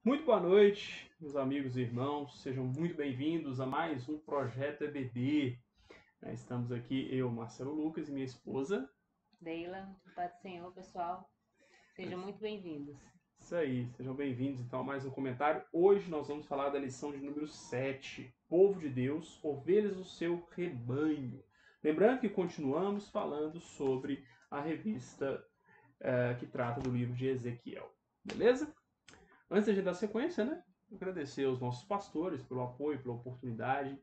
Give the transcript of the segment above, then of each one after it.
Muito boa noite, meus amigos e irmãos. Sejam muito bem-vindos a mais um Projeto EBD. Estamos aqui, eu, Marcelo Lucas, e minha esposa. Deila, paz do Senhor, pessoal. Sejam muito bem-vindos. Isso aí, sejam bem-vindos então a mais um comentário. Hoje nós vamos falar da lição de número 7, Povo de Deus, ovelhas do seu rebanho. Lembrando que continuamos falando sobre a revista que trata do livro de Ezequiel. Beleza? Antes da gente dar sequência, agradecer aos nossos pastores pelo apoio, pela oportunidade.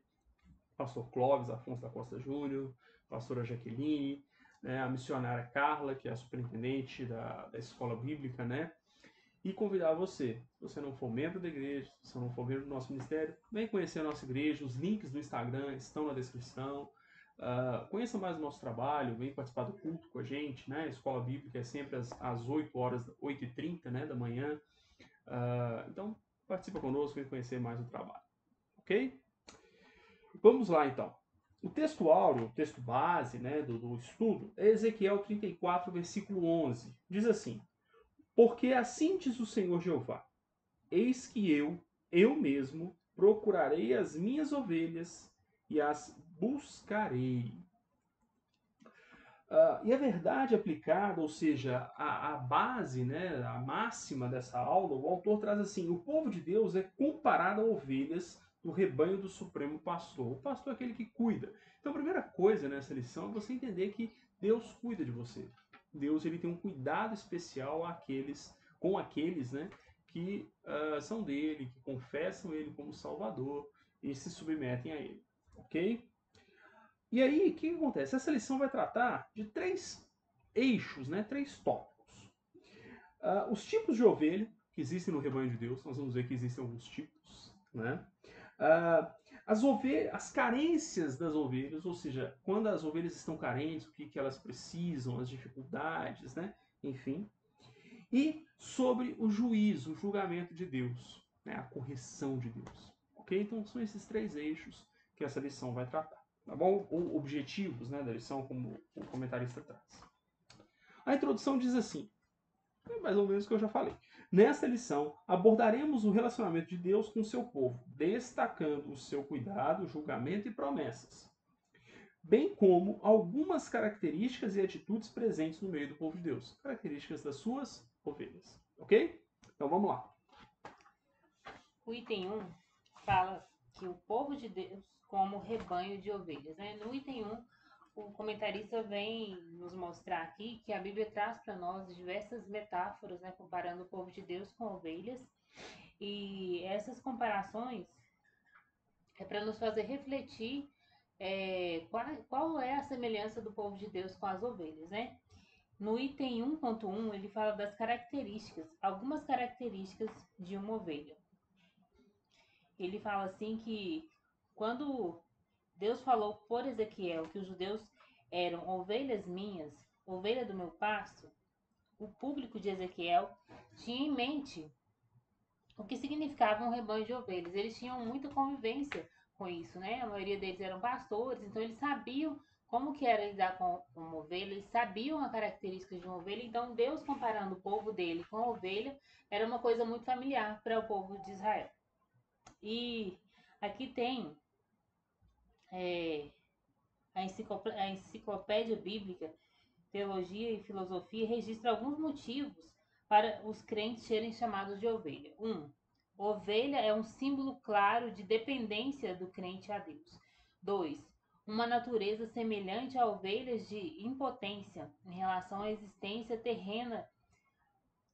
Pastor Clóvis Afonso da Costa Júnior, pastora Jaqueline, a missionária Carla, que é a superintendente da escola bíblica, E convidar você, se você não for membro da igreja, se você não for membro do nosso ministério, vem conhecer a nossa igreja, os links do Instagram estão na descrição. Conheça mais o nosso trabalho, vem participar do culto com a gente, A escola bíblica é sempre às 8 horas, 8h30, da manhã. Então, participa conosco, vem conhecer mais o trabalho, ok? Vamos lá, então. O texto áureo, o texto base do estudo, é Ezequiel 34, versículo 11. Diz assim: Porque assim diz o Senhor Jeová, eis que eu mesmo, procurarei as minhas ovelhas e as buscarei. E a verdade aplicada, ou seja, a base, a máxima dessa aula, o autor traz assim: o povo de Deus é comparado a ovelhas do rebanho do Supremo Pastor. O pastor é aquele que cuida. Então, a primeira coisa nessa lição é você entender que Deus cuida de você. Deus ele tem um cuidado especial com aqueles que são dele, que confessam ele como Salvador e se submetem a ele. Ok? E aí, o que acontece? Essa lição vai tratar de três eixos, três tópicos. Os tipos de ovelha que existem no rebanho de Deus, nós vamos ver que existem alguns tipos. As carências das ovelhas, ou seja, quando as ovelhas estão carentes, o que elas precisam, as dificuldades, enfim. E sobre o juízo, o julgamento de Deus, a correção de Deus. Ok? Então são esses três eixos que essa lição vai tratar. Tá bom? Ou objetivos da lição, como o comentarista traz. A introdução diz assim, é mais ou menos o que eu já falei. Nesta lição, abordaremos o relacionamento de Deus com o seu povo, destacando o seu cuidado, julgamento e promessas, bem como algumas características e atitudes presentes no meio do povo de Deus, características das suas ovelhas. Ok? Então vamos lá. O item 1 fala que o povo de Deus como rebanho de ovelhas. No item 1, o comentarista vem nos mostrar aqui que a Bíblia traz para nós diversas metáforas, comparando o povo de Deus com ovelhas. E essas comparações é para nos fazer refletir qual é a semelhança do povo de Deus com as ovelhas, No item 1.1, ele fala das características, algumas características de uma ovelha. Ele fala assim que quando Deus falou por Ezequiel que os judeus eram ovelhas minhas, ovelha do meu pasto, o público de Ezequiel tinha em mente o que significava um rebanho de ovelhas. Eles tinham muita convivência com isso, A maioria deles eram pastores, então eles sabiam como que era lidar com uma ovelha, eles sabiam a característica de uma ovelha, então Deus comparando o povo dele com a ovelha era uma coisa muito familiar para o povo de Israel. E aqui tem é, a enciclopédia bíblica, teologia e filosofia registra alguns motivos para os crentes serem chamados de ovelha. 1. Ovelha é um símbolo claro de dependência do crente a Deus. 2. Uma natureza semelhante a ovelhas de impotência em relação à existência terrena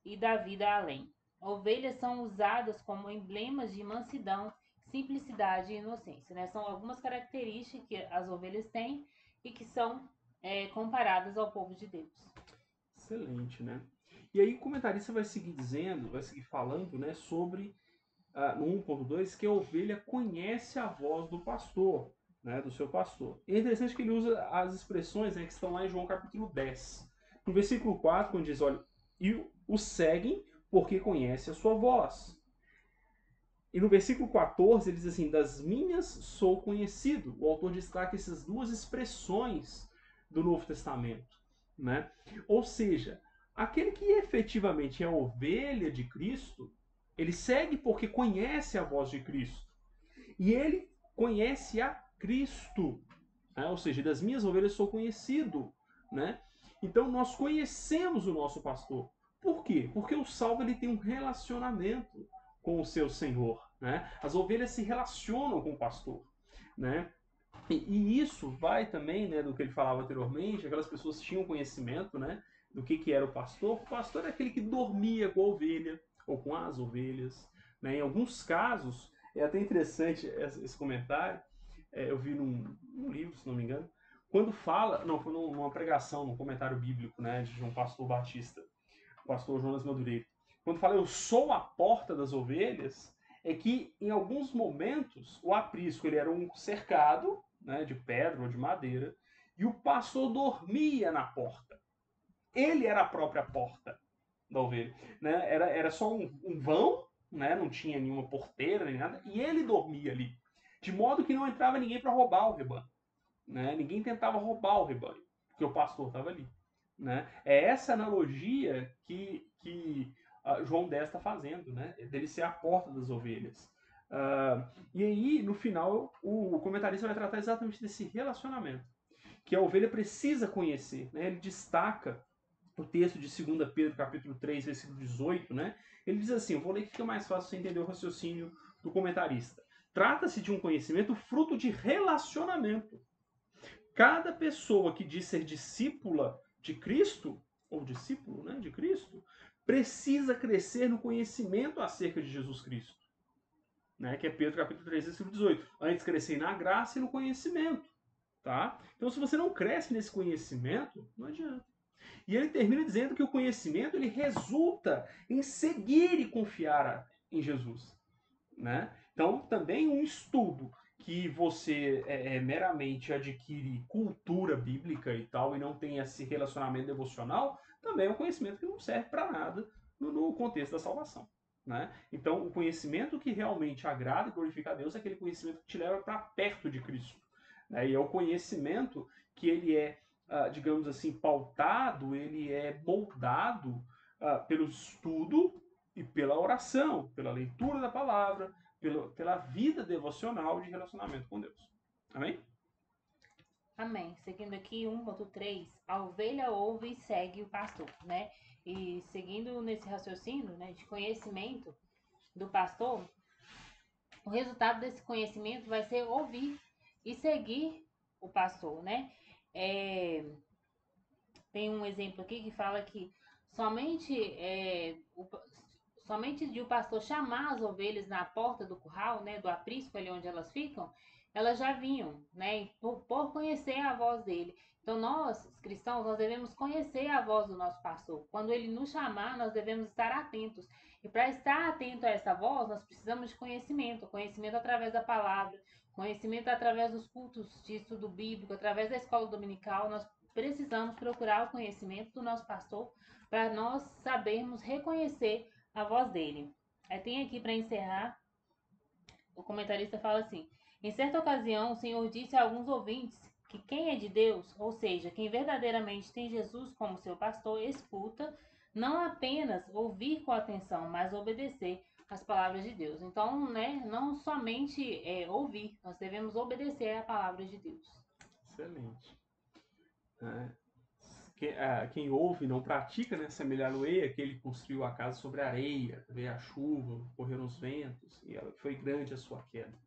e da vida além. Ovelhas são usadas como emblemas de mansidão, simplicidade e inocência. São algumas características que as ovelhas têm e que são comparadas ao povo de Deus. Excelente, E aí o comentarista vai seguir dizendo, vai seguir falando, sobre no 1.2 que a ovelha conhece a voz do pastor, do seu pastor. E é interessante que ele usa as expressões que estão lá em João capítulo 10. No versículo 4, quando diz, olha, e o seguem porque conhece a sua voz. E no versículo 14 ele diz assim, das minhas sou conhecido. O autor destaca essas duas expressões do Novo Testamento. Ou seja, aquele que efetivamente é a ovelha de Cristo, Ele segue porque conhece a voz de Cristo. E ele conhece a Cristo. Né? Ou seja, das minhas ovelhas sou conhecido. Né? Então nós conhecemos o nosso pastor. Por quê? Porque o salvo ele tem um relacionamento com o seu Senhor. Né? As ovelhas se relacionam com o pastor. Né? E isso vai também, né, do que ele falava anteriormente, aquelas pessoas tinham conhecimento, né, do que era o pastor. O pastor era aquele que dormia com a ovelha, ou com as ovelhas. Né? Em alguns casos, é até interessante esse comentário, eu vi num livro, se não me engano, quando fala, não, foi numa pregação, num comentário bíblico, né, de um pastor batista, o pastor Jonas Madureira. Quando fala, eu sou a porta das ovelhas, é que em alguns momentos o aprisco ele era um cercado, né, de pedra ou de madeira, e o pastor dormia na porta. Ele era a própria porta da ovelha. Né? Era só um vão, né? Não tinha nenhuma porteira nem nada, e ele dormia ali. De modo que não entrava ninguém para roubar o rebanho. Né? Ninguém tentava roubar o rebanho, porque o pastor estava ali. Né? É essa analogia que João 10 está fazendo, né? Dele ser a porta das ovelhas. E aí, no final, o comentarista vai tratar exatamente desse relacionamento, que a ovelha precisa conhecer. Né? Ele destaca o texto de 2 Pedro, capítulo 3, versículo 18, né? Ele diz assim, eu vou ler que fica mais fácil você entender o raciocínio do comentarista. Trata-se de um conhecimento fruto de relacionamento. Cada pessoa que diz ser discípula de Cristo, ou discípulo, né, de Cristo, precisa crescer no conhecimento acerca de Jesus Cristo. Né, que é Pedro capítulo 3, versículo 18. Antes crescer na graça e no conhecimento. Tá? Então, se você não cresce nesse conhecimento, não adianta. E ele termina dizendo que o conhecimento ele resulta em seguir e confiar em Jesus. Né? Então, também um estudo que você meramente adquire cultura bíblica e tal, e não tem esse relacionamento devocional, também é um conhecimento que não serve para nada no contexto da salvação. Né? Então, o conhecimento que realmente agrada e glorifica a Deus é aquele conhecimento que te leva para perto de Cristo. Né? E é o conhecimento que ele é, digamos assim, pautado, ele é moldado pelo estudo e pela oração, pela leitura da palavra, pela vida devocional de relacionamento com Deus. Amém? Amém. Seguindo aqui 1.3, a ovelha ouve e segue o pastor, né? E seguindo nesse raciocínio, né, de conhecimento do pastor, o resultado desse conhecimento vai ser ouvir e seguir o pastor, né? Tem um exemplo aqui que fala que somente de o pastor chamar as ovelhas na porta do curral, né, do aprisco ali onde elas ficam, elas já vinham, né, por conhecer a voz dele. Então nós, cristãos, nós devemos conhecer a voz do nosso pastor. Quando ele nos chamar, nós devemos estar atentos. E para estar atento a essa voz, nós precisamos de conhecimento, conhecimento através da palavra, conhecimento através dos cultos de estudo bíblico, através da escola dominical. Nós precisamos procurar o conhecimento do nosso pastor para nós sabermos reconhecer a voz dele. Aí tem aqui para encerrar, o comentarista fala assim: em certa ocasião, o Senhor disse a alguns ouvintes que quem é de Deus, ou seja, quem verdadeiramente tem Jesus como seu pastor, escuta, não apenas ouvir com atenção, mas obedecer as palavras de Deus. Então, né, não somente ouvir, nós devemos obedecer a palavra de Deus. Excelente. Quem ouve e não pratica, né? Semelhar-lo-ei, aquele que construiu a casa sobre a areia, veio a chuva, correram os ventos, e foi grande a sua queda.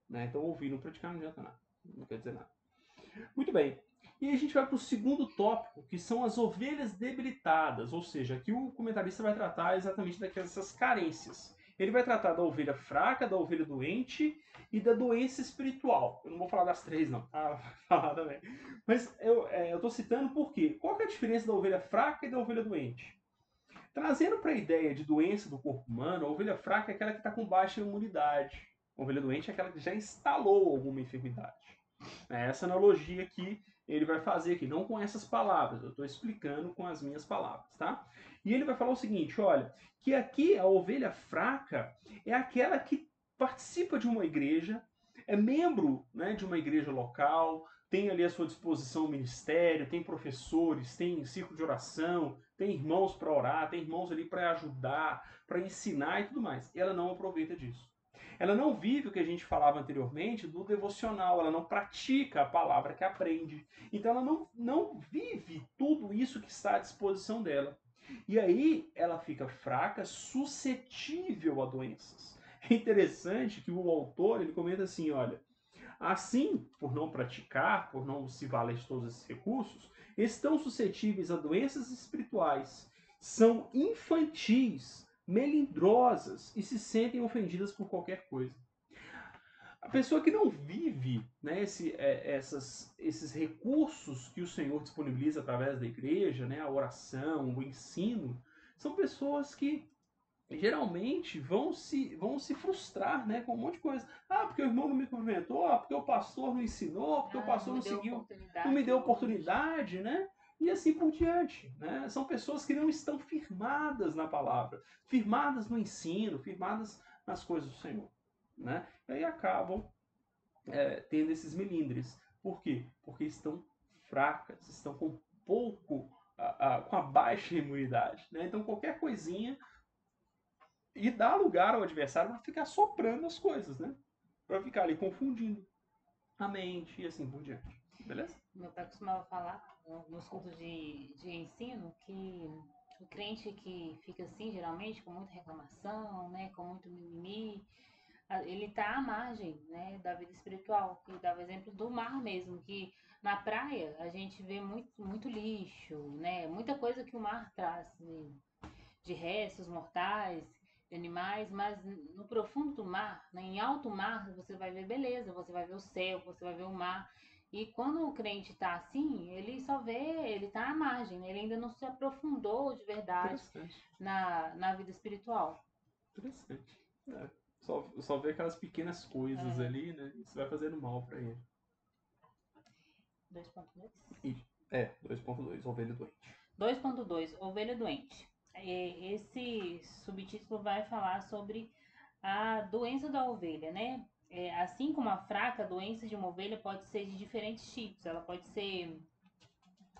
Né? Então ouvir e não praticar não adianta nada, não quer dizer nada. Muito bem. E aí a gente vai para o segundo tópico, que são as ovelhas debilitadas, ou seja, aqui o comentarista vai tratar exatamente dessas carências. Ele vai tratar da ovelha fraca, da ovelha doente e da doença espiritual. Eu não vou falar das três, não. Ah, vou falar também. Mas eu estou citando por quê? Qual que é a diferença da ovelha fraca e da ovelha doente? Trazendo para a ideia de doença do corpo humano, a ovelha fraca é aquela que está com baixa imunidade. A ovelha doente é aquela que já instalou alguma enfermidade. É essa analogia que ele vai fazer aqui, não com essas palavras, eu estou explicando com as minhas palavras, tá? E ele vai falar o seguinte, olha, que aqui a ovelha fraca é aquela que participa de uma igreja, é membro, né, de uma igreja local, tem ali à sua disposição o ministério, tem professores, tem círculo de oração, tem irmãos para orar, tem irmãos ali para ajudar, para ensinar e tudo mais. E ela não aproveita disso. Ela não vive o que a gente falava anteriormente do devocional, ela não pratica a palavra que aprende. Então ela não vive tudo isso que está à disposição dela. E aí ela fica fraca, suscetível a doenças. É interessante que o autor ele comenta assim, olha, assim, por não praticar, por não se valer de todos esses recursos, estão suscetíveis a doenças espirituais, são infantis, melindrosas e se sentem ofendidas por qualquer coisa. A pessoa que não vive, né, esses recursos que o Senhor disponibiliza através da igreja, né, a oração, o ensino, são pessoas que geralmente vão se frustrar, né, com um monte de coisa. Ah, porque o irmão não me cumprimentou, ah, porque o pastor não ensinou, porque o pastor não seguiu, não me deu oportunidade, né? E assim por diante, né? São pessoas que não estão firmadas na palavra, firmadas no ensino, firmadas nas coisas do Senhor, né? E aí acabam tendo esses melindres. Por quê? Porque estão fracas, estão com pouco, com a baixa imunidade, né? Então qualquer coisinha e dá lugar ao adversário para ficar soprando as coisas, né? Para ficar ali confundindo a mente e assim por diante. Beleza? Meu pai costumava falar nos cultos de ensino que o crente que fica assim, geralmente, com muita reclamação, né, com muito mimimi, ele está à margem, né, da vida espiritual. E dava exemplo do mar mesmo, que na praia a gente vê muito lixo, né, muita coisa que o mar traz de restos mortais, de animais, mas no profundo do mar, né, em alto mar, você vai ver beleza, você vai ver o céu, você vai ver o mar. E quando o crente está assim, ele só vê, ele está à margem, né? Ele ainda não se aprofundou de verdade na vida espiritual. Interessante. Só vê aquelas pequenas coisas ali, né? Isso vai fazendo mal para ele. 2.2? 2.2, ovelha doente. 2.2, ovelha doente. Esse subtítulo vai falar sobre a doença da ovelha, né? Assim como a fraca, a doença de uma ovelha pode ser de diferentes tipos. Ela pode ser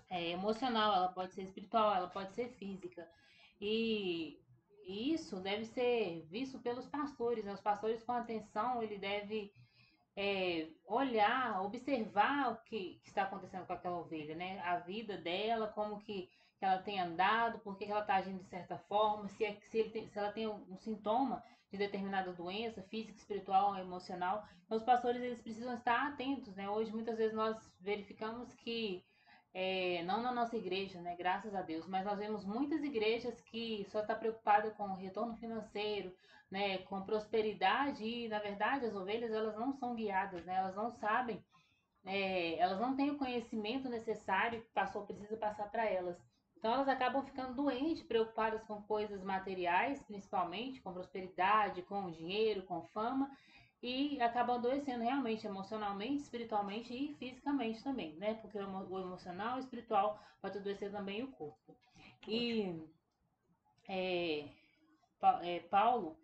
emocional, ela pode ser espiritual, ela pode ser física. E isso deve ser visto pelos pastores, né? Os pastores com atenção, ele deve olhar, observar o que está acontecendo com aquela ovelha, né? A vida dela, como que ela tem andado, por que ela está agindo de certa forma, se ela tem um sintoma de determinada doença, física, espiritual, emocional. Então, os pastores eles precisam estar atentos, né? Hoje, muitas vezes, nós verificamos que, não na nossa igreja, né? Graças a Deus, mas nós vemos muitas igrejas que só estão preocupadas com o retorno financeiro, né, com prosperidade e, na verdade, as ovelhas elas não são guiadas, né, elas não sabem, elas não têm o conhecimento necessário que o pastor precisa passar para elas. Então elas acabam ficando doentes, preocupadas com coisas materiais, principalmente, com prosperidade, com dinheiro, com fama, e acabam adoecendo realmente, emocionalmente, espiritualmente e fisicamente também, né? Porque o emocional e o espiritual pode adoecer também o corpo. E Paulo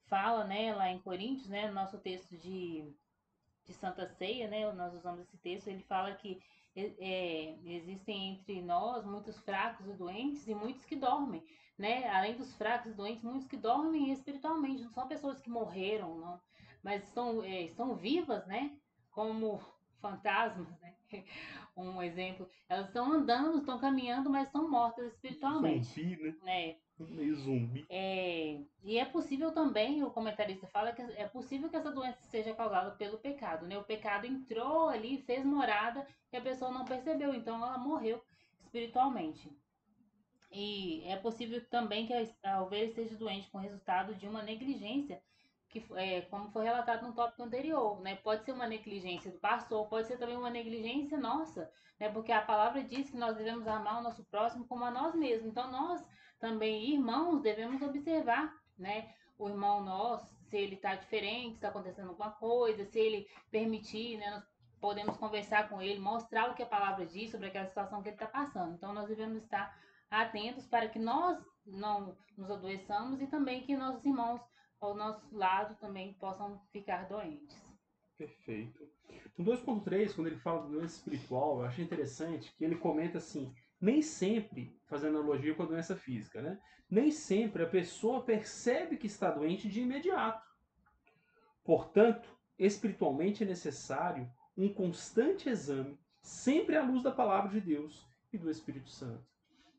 fala, né, lá em Coríntios, né, no nosso texto de Santa Ceia, né, nós usamos esse texto, ele fala que existem entre nós muitos fracos e doentes e muitos que dormem, né, além dos fracos e doentes, muitos que dormem espiritualmente, não são pessoas que morreram, não, mas estão vivas, né, como fantasmas, né, um exemplo, elas estão andando, estão caminhando, mas estão mortas espiritualmente. Zumbi, né? Meio zumbi. E é possível também, o comentarista fala que é possível que essa doença seja causada pelo pecado, né? O pecado entrou ali, fez morada e a pessoa não percebeu, então ela morreu espiritualmente. E é possível também que a ovelha esteja doente com resultado de uma negligência, como foi relatado no tópico anterior, né? Pode ser uma negligência do pastor, pode ser também uma negligência nossa, né? Porque a palavra diz que nós devemos amar o nosso próximo como a nós mesmos. Então nós também, irmãos, devemos observar, né? O irmão nosso, se ele está diferente, se está acontecendo alguma coisa, se ele permitir, né? Nós podemos conversar com ele, mostrar o que a palavra diz sobre aquela situação que ele está passando. Então nós devemos estar atentos para que nós não nos adoeçamos e também que nossos irmãos ao nosso lado também possam ficar doentes. Perfeito. No 2.3, quando ele fala da doença espiritual, eu achei interessante que ele comenta assim, nem sempre, fazendo analogia com a doença física, né? Nem sempre a pessoa percebe que está doente de imediato. Portanto, espiritualmente é necessário um constante exame, sempre à luz da palavra de Deus e do Espírito Santo.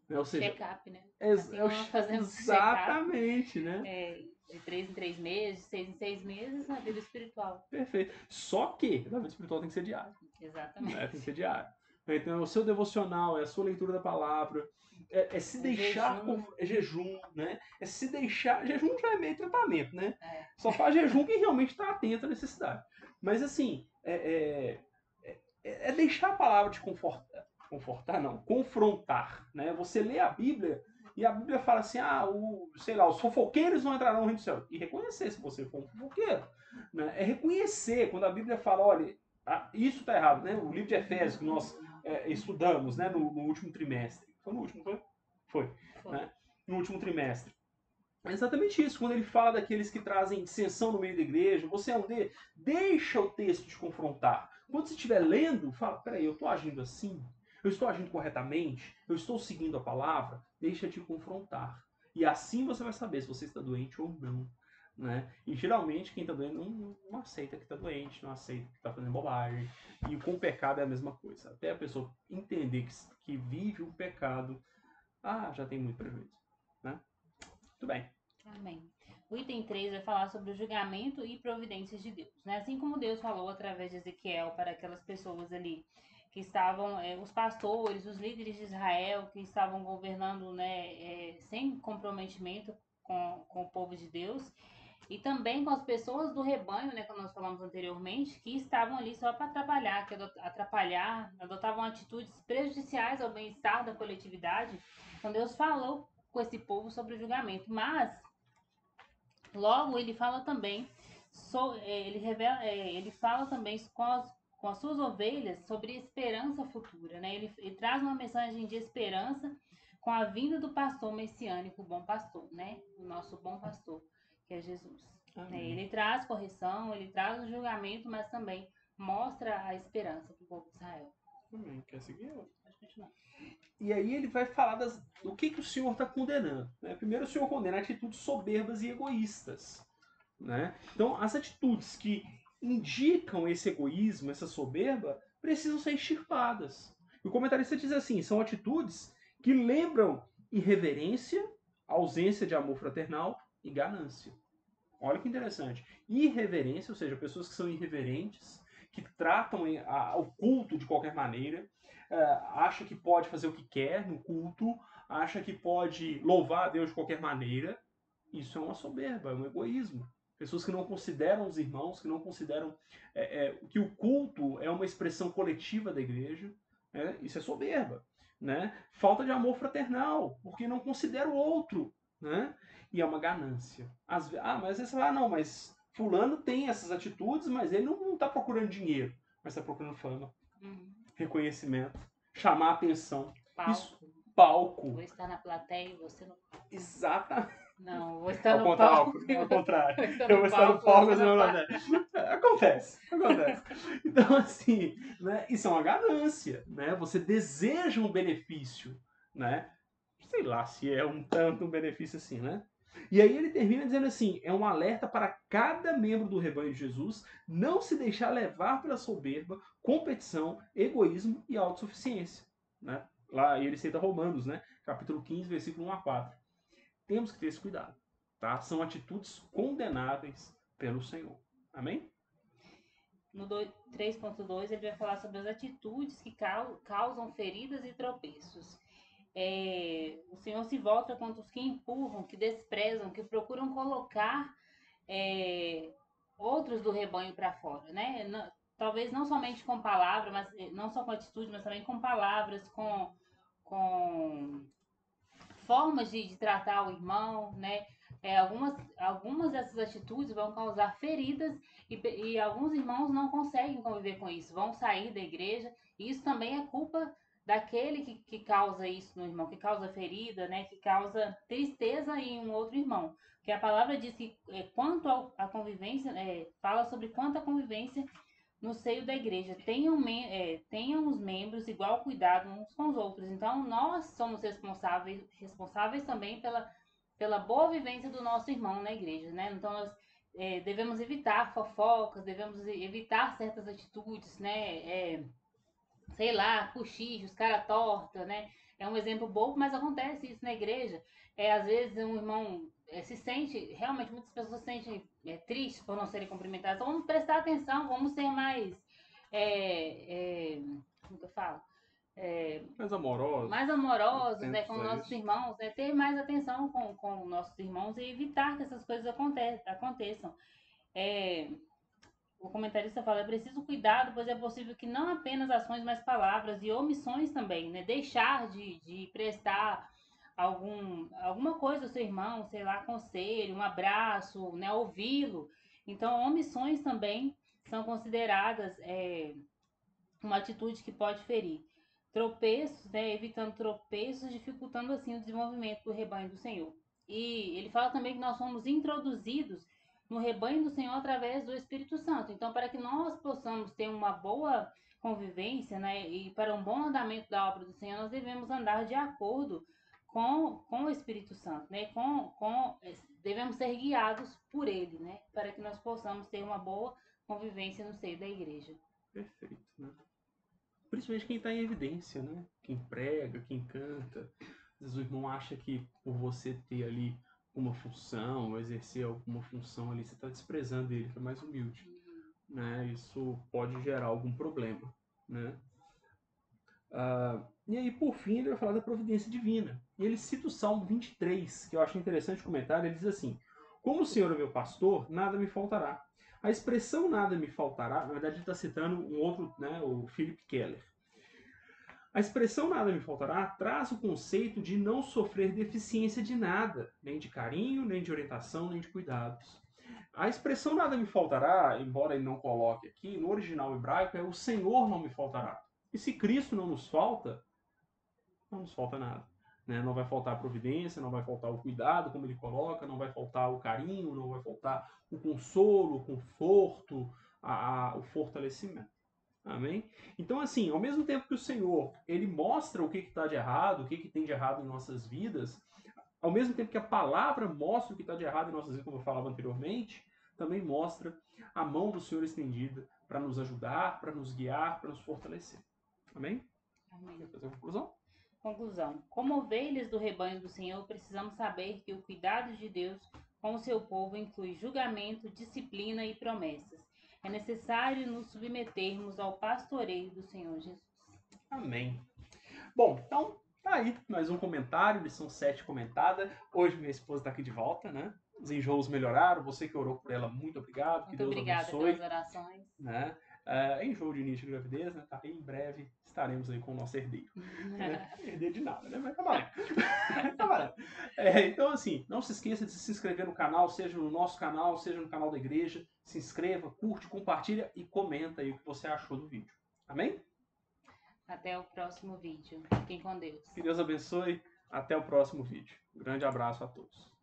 Né? Ou seja, Check-up, né? é, Assim é como fazemos check-up exatamente, né? de 3 em 3 meses, de 6 em 6 meses na vida espiritual. Perfeito. Só que a vida espiritual tem que ser diária. Né? Tem que Exatamente. ser diário. Então, o seu devocional, é a sua leitura da palavra, é se O deixar. jejum. É jejum, né? É se deixar. Jejum já é meio tratamento, né? É. Só faz jejum quem realmente está atento à necessidade. Mas, assim, é deixar a palavra te confortar. Confortar, não. Confrontar. Né? Você lê a Bíblia e a Bíblia fala assim: sei lá, os fofoqueiros não entrarão no reino do céu. E reconhecer se você for um fofoqueiro. Né? É reconhecer quando a Bíblia fala: olha, isso está errado, né? O livro de Efésios que nós estudamos, né, no último trimestre. Foi no último, foi? Foi. Né? No último trimestre. É exatamente isso. Quando ele fala daqueles que trazem dissensão no meio da igreja, você é um deles, deixa o texto te confrontar. Quando você estiver lendo, fala, peraí, eu estou agindo assim? Eu estou agindo corretamente? Eu estou seguindo a palavra? Deixa te confrontar. E assim você vai saber se você está doente ou não. Né? E geralmente quem está doente não aceita que está doente, não aceita que está fazendo bobagem. E com o pecado é a mesma coisa. Até a pessoa entender que vive o pecado, já tem muito prejuízo. Né? Muito bem. Amém. O item 3 vai falar sobre o julgamento e providências de Deus. Né? Assim como Deus falou através de Ezequiel para aquelas pessoas ali que estavam, os pastores, os líderes de Israel, que estavam governando, né, sem comprometimento com o povo de Deus, e também com as pessoas do rebanho, né, como nós falamos anteriormente, que estavam ali só para atrapalhar, adotavam atitudes prejudiciais ao bem-estar da coletividade. Então Deus falou com esse povo sobre o julgamento, mas logo ele fala também, ele fala também com as suas ovelhas sobre esperança futura, né? Ele traz uma mensagem de esperança com a vinda do pastor messiânico, o bom pastor, né? O nosso bom pastor, que é Jesus. Ele traz correção, ele traz o julgamento, mas também mostra a esperança para o povo de Israel. Quer seguir? Pode continuar. E aí ele vai falar do que o Senhor está condenando. Né? Primeiro, o Senhor condena atitudes soberbas e egoístas. Né? Então, as atitudes que indicam esse egoísmo, essa soberba, precisam ser extirpadas. E o comentarista diz assim, são atitudes que lembram irreverência, ausência de amor fraternal e ganância. Olha que interessante. Irreverência, ou seja, pessoas que são irreverentes, que tratam o culto de qualquer maneira, acha que pode fazer o que quer no culto, acha que pode louvar a Deus de qualquer maneira. Isso é uma soberba, é um egoísmo. Pessoas que não consideram os irmãos, que não consideram que o culto é uma expressão coletiva da igreja. Né? Isso é soberba. Né? Falta de amor fraternal, porque não considera o outro. Né? E é uma ganância. Mas você fala, não, mas fulano tem essas atitudes, mas ele não está procurando dinheiro, mas está procurando fama, reconhecimento, chamar atenção. Palco. Isso, palco. Vou estar na plateia e você no palco. Exatamente. Não, vou estar no palco. Ao contrário. Eu vou estar no palco, você não Acontece. Então, assim, né, isso é uma ganância, né? Você deseja um benefício, né? Sei lá se é um tanto um benefício assim, né? E aí ele termina dizendo assim, é um alerta para cada membro do rebanho de Jesus não se deixar levar pela soberba, competição, egoísmo e autossuficiência, né? Lá ele cita Romanos, né? Capítulo 15, versículo 1 a 4. Temos que ter esse cuidado, tá? São atitudes condenáveis pelo Senhor. Amém? No 3.2 ele vai falar sobre as atitudes que causam feridas e tropeços. O Senhor se volta contra os que empurram, que desprezam, que procuram colocar outros do rebanho para fora, né? Talvez não somente com palavras, mas não só com atitude, mas também com palavras, com formas de tratar o irmão, né? Algumas dessas atitudes vão causar feridas e alguns irmãos não conseguem conviver com isso, vão sair da igreja. E isso também é culpa daquele que causa isso no irmão, que causa ferida, né? Que causa tristeza em um outro irmão. Porque a palavra diz que quanto à convivência, fala sobre quanto a convivência no seio da igreja. Tenham os membros igual cuidado uns com os outros. Então, nós somos responsáveis também pela boa vivência do nosso irmão na igreja, né? Então, nós devemos evitar fofocas, devemos evitar certas atitudes, né? Sei lá, cochichos, cara torta, né? É um exemplo bobo, mas acontece isso na igreja. Às vezes um irmão se sente, realmente muitas pessoas se sentem tristes por não serem cumprimentadas. Então vamos prestar atenção, vamos ser mais, como que eu falo? Mais amorosos, né, com atentos os a nossos isso. irmãos, né, ter mais atenção com nossos irmãos e evitar que essas coisas aconteçam. É, o comentarista fala, é preciso cuidado, pois é possível que não apenas ações, mas palavras e omissões também, né? Deixar de prestar alguma coisa ao seu irmão, sei lá, conselho, um abraço, né? Ouvi-lo. Então, omissões também são consideradas uma atitude que pode ferir. Tropeços, né? Evitando tropeços, dificultando assim o desenvolvimento do rebanho do Senhor. E ele fala também que nós somos introduzidos no rebanho do Senhor através do Espírito Santo. Então, para que nós possamos ter uma boa convivência, né, e para um bom andamento da obra do Senhor, nós devemos andar de acordo com o Espírito Santo, né? Devemos ser guiados por ele, né, para que nós possamos ter uma boa convivência no seio da igreja. Perfeito, né? Principalmente quem está em evidência, né? Quem prega, quem canta. Às vezes o irmão acha que por você ter ali uma função, ou exercer alguma função ali, você está desprezando ele, que é mais humilde. Né? Isso pode gerar algum problema. Né? E aí, por fim, ele vai falar da providência divina. E ele cita o Salmo 23, que eu acho interessante o comentário. Ele diz assim: como o Senhor é meu pastor, nada me faltará. A expressão nada me faltará, na verdade ele está citando um outro, né, o Philip Keller. A expressão nada me faltará traz o conceito de não sofrer deficiência de nada, nem de carinho, nem de orientação, nem de cuidados. A expressão nada me faltará, embora ele não coloque aqui, no original hebraico é o Senhor não me faltará. E se Cristo não nos falta nada. Né? Não vai faltar a providência, não vai faltar o cuidado, como ele coloca, não vai faltar o carinho, não vai faltar o consolo, o conforto, o fortalecimento. Amém? Então, assim, ao mesmo tempo que o Senhor, ele mostra o que está de errado, o que tem de errado em nossas vidas, ao mesmo tempo que a palavra mostra o que está de errado em nossas vidas, como eu falava anteriormente, também mostra a mão do Senhor estendida para nos ajudar, para nos guiar, para nos fortalecer. Amém? Amém. Quer fazer uma conclusão? Conclusão. Como ovelhas do rebanho do Senhor, precisamos saber que o cuidado de Deus com o seu povo inclui julgamento, disciplina e promessas. É necessário nos submetermos ao pastoreio do Senhor Jesus. Amém. Bom, então, tá aí mais um comentário, lição 7 comentada. Hoje minha esposa está aqui de volta, né? Os enjoos melhoraram, você que orou por ela, muito obrigado, que Muito Deus obrigada abençoe. pelas orações. Né? Enjoo de início de gravidez, né? Tá? Em breve estaremos aí com o nosso herdeiro. Né? Herdeiro de nada, né? Mas tá valendo. Tá valendo. Então, assim, não se esqueça de se inscrever no canal, seja no nosso canal, seja no canal da igreja. Se inscreva, curte, compartilha e comenta aí o que você achou do vídeo. Amém? Até o próximo vídeo. Fiquem com Deus. Que Deus abençoe. Até o próximo vídeo. Um grande abraço a todos.